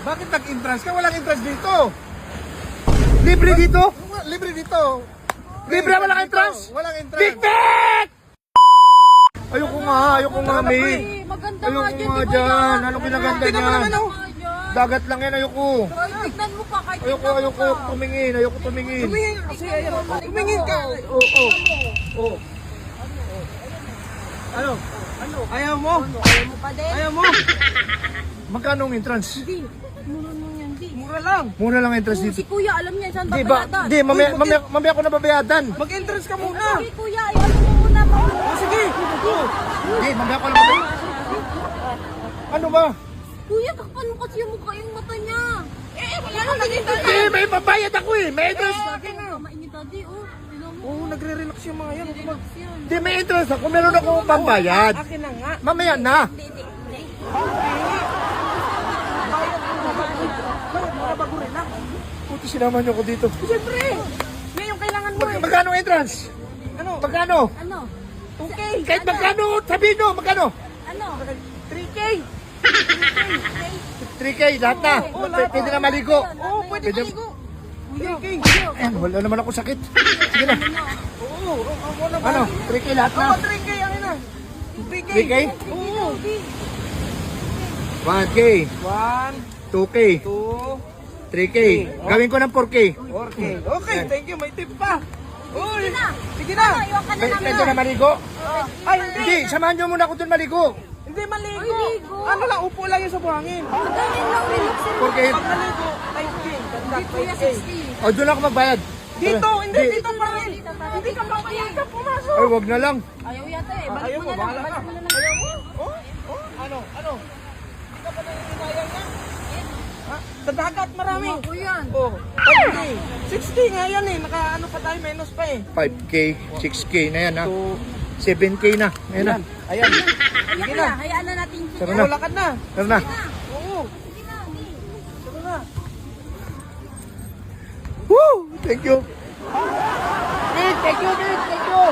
Bakit nag-entrance ka? Walang entrance dito. Libre dito? Libre dito. Libre, walang entrance? Walang entrance. Big Mac! Ayoko nga, May. Maganda Ayoko nga dyan, nga di ba dyan. yan? Anong ginaganda Tingnan mo niyan? naman, oh. Dagat lang yan, ayoko. Tignan mo pa, kahit Ayoko tumingin, ayoko tumingin. Tumingin kasi ayan. Tumingin ka. Oo. Ano? Ayaw mo? Ayaw mo pa din? Ayaw mo? Magkano ang entrance? Hindi. Mura lang yan, di. Mura lang. Mura lang ang entrance Si dito. kuya, alam niya saan Di ba? babayadan. Di, mamaya ko na babayadan. Mag-entrance ka muna. Sige kuya, ayaw mo muna pa. Sige. Di, mamaya ko na babayadan. Ano ba? Kuya, takpan mo kasi yung mukha yung mata niya. Wala nang naging Di, may babayad ako eh. May entrance. Kamain niyo daddy, oh. Tignan mo. Oo, nagre-relax yung mga yan. Relax yan. Di, may entrance ako. Meron akong pambayad. Akin na nga. Mamaya na. Hindi. Bayad mga bago rin lang. Puti sinama niyo ko dito. Siyempre. Yan yung kailangan mo eh. Magkano ang entrance? Ano? Magkano? Ano? 2K. Kahit magkano, sabihin nyo, magkano? Ano? 3K. 3K, lahat na. Pwede na maligo. Oo, pwede maligo. 3K. Ayan, wala naman ako sakit. Sige na. Oo, wala ba? Ano, 3K lahat na. Oo, 3K ang ina. 3K. 3K? Oo. 1K, 1, 2K, 2, 3K. Gawin ko ng 4K. 4K. Okay, thank you. May tip pa. Uy, Sige na. sige na. Ayaw ka na namin. Pwede na maligo? Ay, hindi. Hindi, samahan nyo muna ako dun maligo. Hindi maligo. Ay, ligo. Ano lang, upo lang yung sa buhangin. Madami lang, relax yan. 4K. Pag maligo, 5K. Ganda, Hindi kuya, 5K. 60. O, doon ako magbayad. Dito, hindi, Di- dito pa rin. Hindi ka papayag ka pumasok. Ay, wag na lang. Ayaw yata eh. Balik Ayaw mo mo, na lang. bahala ka. Balik mo na lang. Ayaw mo? Oh? Oh? Ano? Ano? Hindi ka pa nanginayang niya? Ha? Sa dagat marami. Ako yan. Oh, 5K. 60 nga yan eh. Naka ano pa tayo, menos pa eh. 5K, 6K na yan ha. So, 7K na. Ayan na. ayan. Ayaw Sige na. na. Hayaan na natin. Tara Oo, na. lakad na. Tara na. Oo. Sige na. Tara na. Woo! Thank you. Nick, thank you, Nick. Thank you.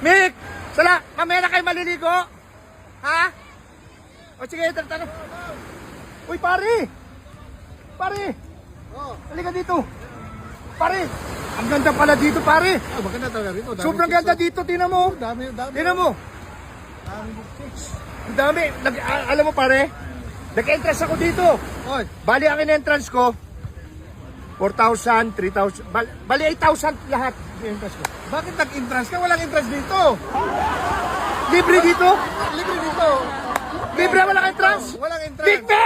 Mick! Sala, mamaya na kayo maliligo? Ha? O sige, tara. Uy, pare! Pare! Halika dito. Pare! Ang ganda pala dito, pare. Maganda talaga rito. Sobrang ganda dito, tingnan mo. Dami. Tingnan mo. Ang dami. Alam mo, pare, nag-entrance ako dito. Oy, Bali, ang in-entrance ko, 4,000, 3,000, bali 8,000 lahat. In-entrance ko. bakit nag-entrance ka? Walang entrance dito. Libre dito? Libre dito. Libre, walang entrance? Walang entrance. Big Mac!